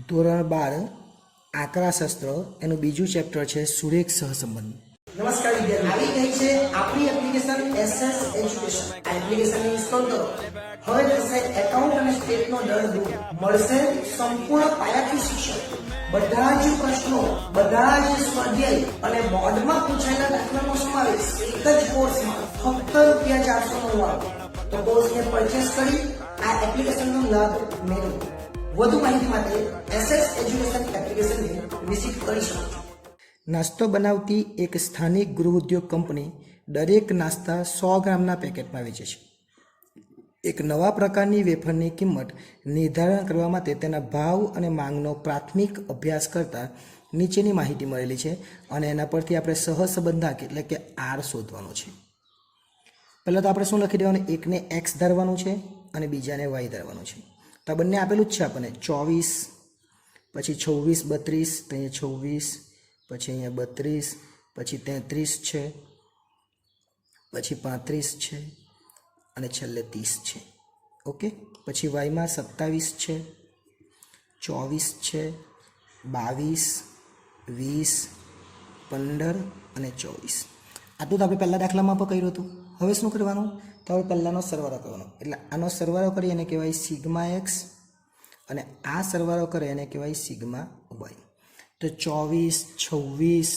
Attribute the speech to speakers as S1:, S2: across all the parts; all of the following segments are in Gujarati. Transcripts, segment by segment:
S1: ધોરણ 12 આંકડાશાસ્ત્ર એનું બીજું ચેપ્ટર છે સુરેખ સહસંબંધ.
S2: નમસ્કાર વિદ્યાર્થીઓ, આવી ગઈ છે આપણી એપ્લિકેશન એસએસ એજ્યુકેશન. આ એપ્લિકેશન ઇન્સ્ટોલ કરો. હવે થશે એકાઉન્ટ અને સ્ટેટનો દર દૂર. મળશે સંપૂર્ણ પાયાથી શિક્ષણ. બધા જ પ્રશ્નો, બધા જ સ્વાધ્યાય અને બોર્ડમાં પૂછાયેલા દાખલાનો સમાવેશ એક જ કોર્સમાં ફક્ત ₹499. તો કોર્સને પરચેસ કરી આ એપ્લિકેશનનો લાભ મેળવો. વધુ માહિતી માટે એસએસ એજ્યુકેશન એપ્લિકેશનને વિઝિટ કરી શકો છો.
S1: નાસ્તો બનાવતી એક સ્થાનિક ગૃહ ઉદ્યોગ કંપની દરેક નાસ્તા 100 ગ્રામના પેકેટમાં વેચે છે. એક નવા પ્રકારની વેફરની કિંમત નિર્ધારણ કરવા માટે તેના ભાવ અને માંગનો પ્રાથમિક અભ્યાસ કરતાં નીચેની માહિતી મળેલી છે અને એના પરથી આપણે સહસંબંધાંક એટલે કે આર શોધવાનો છે. પહેલાં તો આપણે શું લખી દેવાનું, એકને એક્સ ધારવાનું છે અને બીજાને વાય ધારવાનું છે. તો આ બંને આપેલું જ છે આપણને 24, પછી 26, 32, તો અહીંયા 26, પછી અહીંયા 32, પછી 33 છે, પછી 35 છે અને છેલ્લે 30 છે. ઓકે, પછી વાયમાં 27 છે, 24 છે, 22, 20, 15 અને 24. આટલું તો આપણે પહેલા દાખલામાં પણ કર્યું હતું. હવે શું કરવાનું, તો હવે પહેલાંનો સરવાળો કરવાનો. એટલે આનો સરવાળો કરીએ એને કહેવાય સિગ્મા એક્સ અને આ સરવાળો કરે એને કહેવાય સિગ્મા વાય. તો 24, 26,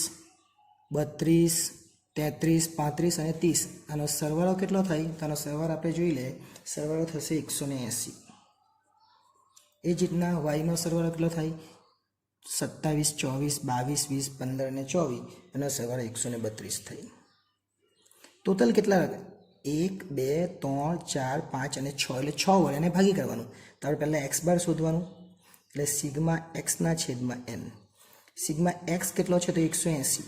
S1: 32, 33, 35 અને 30 આનો સરવાળો કેટલો થાય, તો આનો સરવાળો આપણે જોઈ લઈએ. સરવાળો થશે 180. એ જ રીતના વાયનો સરવાળો કેટલો થાય, 27, 24, 22, 20, 15 અને 24 એનો સરવાળો 132 થાય. ટોટલ કેટલા, 1, 2, 3, 4, 5 અને 6 એટલે 6 વડે એને ભાગી કરવાનું. તો આપણે પહેલાં એક્સ બાર શોધવાનું. એટલે સિગ્મા એક્સના છેદમાં એન. સિગ્મા એક્સ કેટલો છે તો 180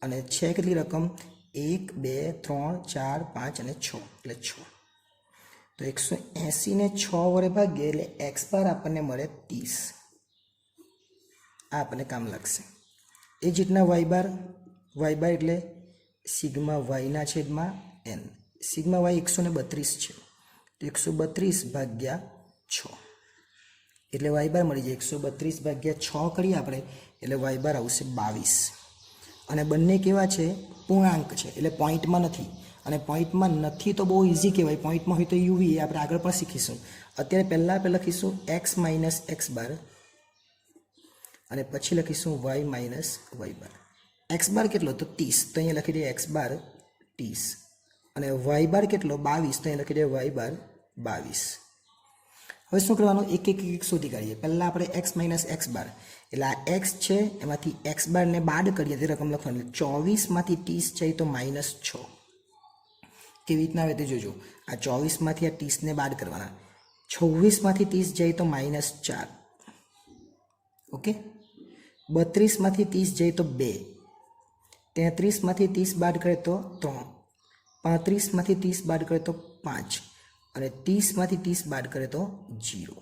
S1: અને છે કેટલી રકમ, 1, 2, 3, 4, 5 અને 6 એટલે 6. તો 180 ને 6 વડે ભાગીએ એટલે એક્સ બાર આપણને મળે 30. આ આપણને કામ લાગશે. એ જ રીતના વાય બાર એટલે સિગ્મા વાયના છેદમાં એન. સિગ્મા વાય 132 છે તો 132 ભાગ્યા 6 એટલે વાય બાર મળી જાય. 132 ભાગ્યા 6 કરીએ આપણે એટલે વાય બાર આવશે 22. અને બંને કેવા છે, પૂર્ણાંક છે એટલે પોઈન્ટમાં નથી. અને પોઈન્ટમાં નથી તો બહુ ઇઝી કહેવાય, પોઈન્ટમાં હોય તો યુવી એ આપણે આગળ પણ શીખીશું. અત્યારે પહેલાં આપણે લખીશું એક્સ માઇનસ એક્સ બાર અને પછી લખીશું વાય માઇનસ વાય બાર. એક્સ બાર કેટલો તો 30, તો અહીંયા લખી દઈએ એક્સ બાર 30 અને વાય બાર કેટલો 22, તો અહીંયા લખી દઈએ વાય બાર 22. હવે શું કરવાનું, એક શોધી કાઢીએ. પહેલાં આપણે એક્સ માઇનસ એક્સ બાર એટલે આ એક્સ છે એમાંથી એક્સ બારને બાદ કરીએ તે રકમ લખવાની. 24માંથી 30 જાય તો -6. કેવી રીતના આવે તે જોજો. આ 24માંથી આ 30ને બાદ કરવાના. 26માંથી 30 જાય તો -4. ઓકે, 32માંથી 30 જાય તો 2, 33માંથી 30 બાદ કરે તો 3, 35માંથી 30 બાદ કરે તો 5 અને 30માંથી 30 બાદ કરે તો 0.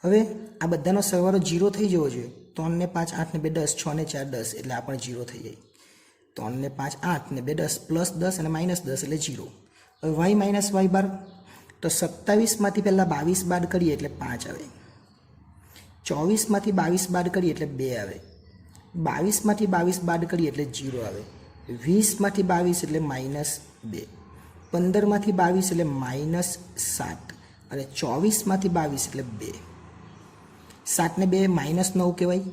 S1: હવે આ બધાનો સરવાળો 0 થઈ જવો જોઈએ. 3 ને 5 8 ને 2 10, 6 ને 4 10 એટલે આ પણ 0 થઈ જાય. 3 ને 5 8 ને 2 10 પ્લસ 10 અને માઇનસ 10 એટલે 0. હવે વાય માઇનસ વાય બાર તો 27માંથી પહેલાં 22 બાદ કરીએ એટલે 5 આવે. 24માંથી 22 બાદ કરીએ એટલે 2 આવે. 22માંથી 22 બાદ કરીએ એટલે 0 આવે. 20માંથી 22 એટલે -2. 15માંથી 22 એટલે -7 અને 24માંથી 22 એટલે 2. 7 ને 2 -9 કહેવાય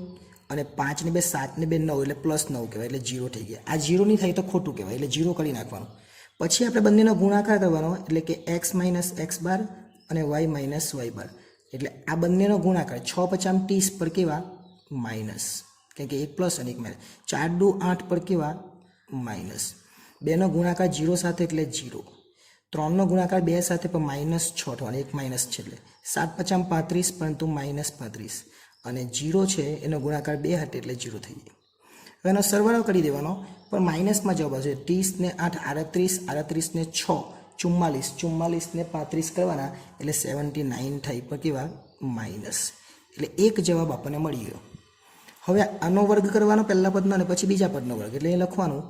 S1: અને 5 ને 2 7 ને 2 9 એટલે +9 કહેવાય એટલે 0 થઈ ગયા. આ 0 નહીં થાય તો ખોટું કહેવાય એટલે 0 કરી નાખવાનું. પછી આપણે બંનેનો ગુણાકાર કરવાનો એટલે કે એક્સ માઇનસ એક્સ બાર અને વાય માઇનસ વાય બાર. એટલે આ બંનેનો ગુણાકાર 6 × 5 = 30 પર કેવા માઇનસ, કેમ કે 1 પ્લસ અને 1 માઇનસ. 4 × 2 = 8 પર કેવા માઇનસ. 2નો ગુણાકાર 0 સાથે એટલે 0. 3નો ગુણાકાર 2 સાથે પણ -6 થવાનો, 1 માઇનસ છે એટલે 7 × 5 = 35 પરંતુ -35 અને 0 છે એનો ગુણાકાર 2 હાથે એટલે 0 થઈ જાય. હવે એનો સરવાળો કરી દેવાનો પણ માઇનસમાં જવાબ આવશે. 30 ને 8 38, 38 ને 6 44, 44 ને 35 કરવાના એટલે 79 થાય પણ કેવા માઇનસ. એટલે એક જવાબ આપણને મળી ગયો. હવે આનો વર્ગ કરવાનો પહેલા પદનો અને પછી બીજા પદનો વર્ગ. એટલે એ લખવાનું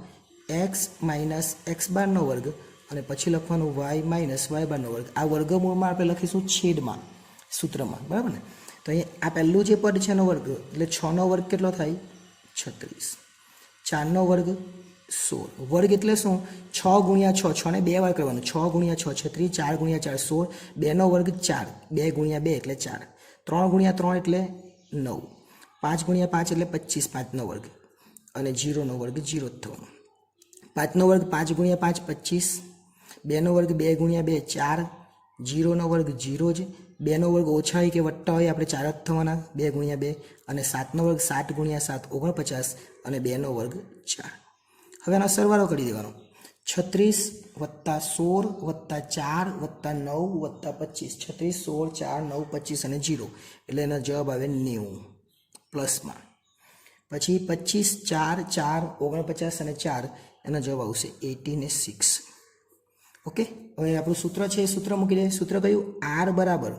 S1: એક્સ માઇનસ એક્સ બારનો વર્ગ અને પછી લખવાનું વાય માઇનસ વાય બારનો વર્ગ. આ વર્ગમૂળમાં આપણે લખીશું છેદમાં. સૂત્રમાં, બરાબર ને? તો અહીં આ પહેલું જે પદ છે એનો વર્ગ, એટલે 6નો વર્ગ કેટલો થાય? 36. 4નો વર્ગ 16. વર્ગ એટલે શું? 6 ગુણ્યા 6, 6 ને 2 વાર કરવાનું. 6 ગુણ્યા 6 36, 4 ગુણ્યા 4 16, 2નો વર્ગ 4, 2 ગુણ્યા 2 એટલે 4, 3 ગુણ્યા 3 એટલે 9, 5 ગુણ્યા 5 એટલે 25, 5નો વર્ગ, અને 0નો વર્ગ 0 જ થવાનો. 5નો વર્ગ 5 ગુણ્યા 5 25, 2નો વર્ગ 2 ગુણ્યા 2 4, 0નો વર્ગ 0 જ, 2નો વર્ગ ઓછા હોય કે વત્તા હોય આપણે 4 જ થવાના, 2 ગુણ્યા 2, અને 7નો વર્ગ 7 ગુણ્યા 7 49, અને 2નો વર્ગ 4. હવે આનો સરવાળો કરી દેવાનો. 36 વત્તા 16 વત્તા 4 વત્તા 9 વત્તા 25, 36 16 4 9 25 અને 0, એટલે એનો જવાબ આવે 90 પ્લસમાં. પછી 25 4 4 49 અને 4, એનો જવાબ આવશે 86. ઓકે, હવે આપણું સૂત્ર છે એ સૂત્ર મૂકી દે. સૂત્ર કયું? આર બરાબર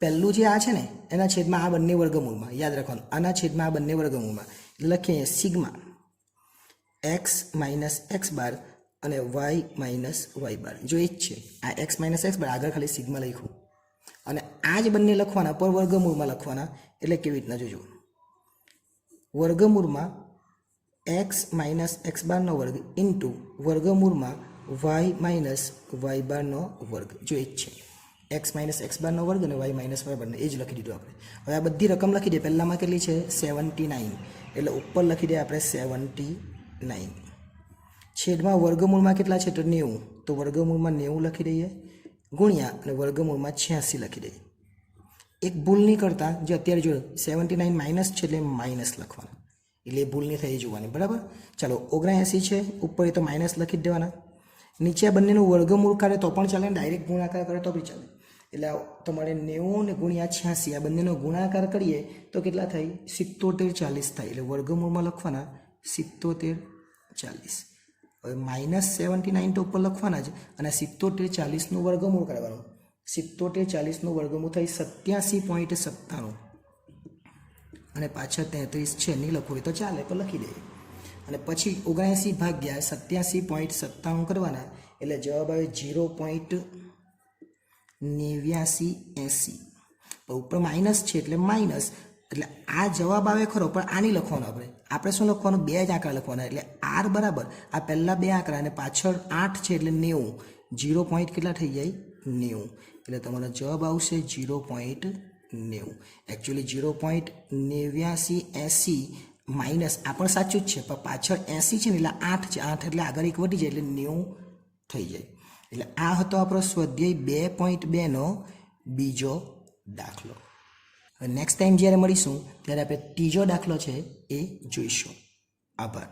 S1: પહેલું જે આ છે ને એના છેદમાં આ બંને વર્ગમૂળમાં, યાદ રાખવાનું, આના છેદમાં આ બંને વર્ગમૂળમાં લખીએ sigma x minus x bar અને વાય માઇનસ વાય બાર. જો એ જ છે, આ એક્સ માઇનસ એક્સ બાર આગળ ખાલી સિગ્મા લખ્યું, અને આ જ બંને લખવાના પર વર્ગમૂળમાં લખવાના. એટલે કેવી રીતના જોજો, વર્ગમૂળમાં એક્સ માઇનસ એક્સ બારનો વર્ગ ઇન્ટુ વર્ગમૂળમાં વાય માઇનસ વાય બારનો વર્ગ. જો એ જ છે, એક્સ માઇનસ એક્સ બારનો વર્ગ અને વાય માઇનસ વાય બારનો, એ જ લખી દીધું આપણે. હવે આ બધી રકમ લખી દે. પહેલામાં કેટલી છે? 79, એટલે ઉપર લખી દે આપણે 79. છેદમાં વર્ગમૂળમાં કેટલા છે? તો 90, તો વર્ગમૂળમાં 90 લખી દઈએ, ગુણ્યા અને વર્ગમૂળમાં 86 લખી દઈએ. એક ભૂલ નહીં કરતા, જે અત્યારે જો 79 માઇનસ છે એટલે માઇનસ લખવાના, એટલે એ ભૂલ નહીં થઈ જોવાની, બરાબર? ચાલો 79 છે, ઉપર એ તો માઇનસ લખી જ દેવાના. નીચે આ બંનેનું વર્ગમૂળ કરે તો પણ ચાલે, ડાયરેક્ટ ગુણાકાર કરે તો બી ચાલે. એટલે તમારે 90 ને ગુણ્યા 86 આ બંનેનો ગુણાકાર કરીએ તો કેટલા થાય? 77 40 થાય. એટલે વર્ગમૂળમાં લખવાના 77 40. હવે માઇનસ 79 તો ઉપર લખવાના જ, અને 77 40નું વર્ગમૂળ કરવાનું. 77 40નું વર્ગમૂળ થાય 87.97, અને પાછળ 33 છે, નહીં લખવું હોય તો ચાલે પણ લખી દઈએ. અને પછી 79 ભાગ્યા 87.97 કરવાના, એટલે જવાબ આવે 0.8980. ઉપર માઇનસ છે એટલે માઇનસ, એટલે આ જવાબ આવે ખરો, પણ આ નહીં લખવાનું. આપણે શું લખવાનું? 2 જ આંકડા લખવાના. એટલે આર બરાબર આ પહેલા 2 આંકડા અને પાછળ 8 છે એટલે 90. 0 પોઈન્ટ કેટલા થઈ જાય? 90. એટલે તમારો જવાબ આવશે 0.90. એકચ્યુઅલી 0.8980 માઇનસ આ પણ સાચું જ છે, પણ પાછળ 80 છે ને એટલે 8 છે, 8 એટલે આગળ એક વધી જાય એટલે 90 થઈ જાય. એટલે આ હતો આપણો સ્વાધ્યાય 2.2નો બીજો દાખલો. હવે નેક્સ્ટ ટાઈમ જ્યારે મળીશું ત્યારે આપણે ત્રીજો દાખલો છે એ જોઈશું. આભાર.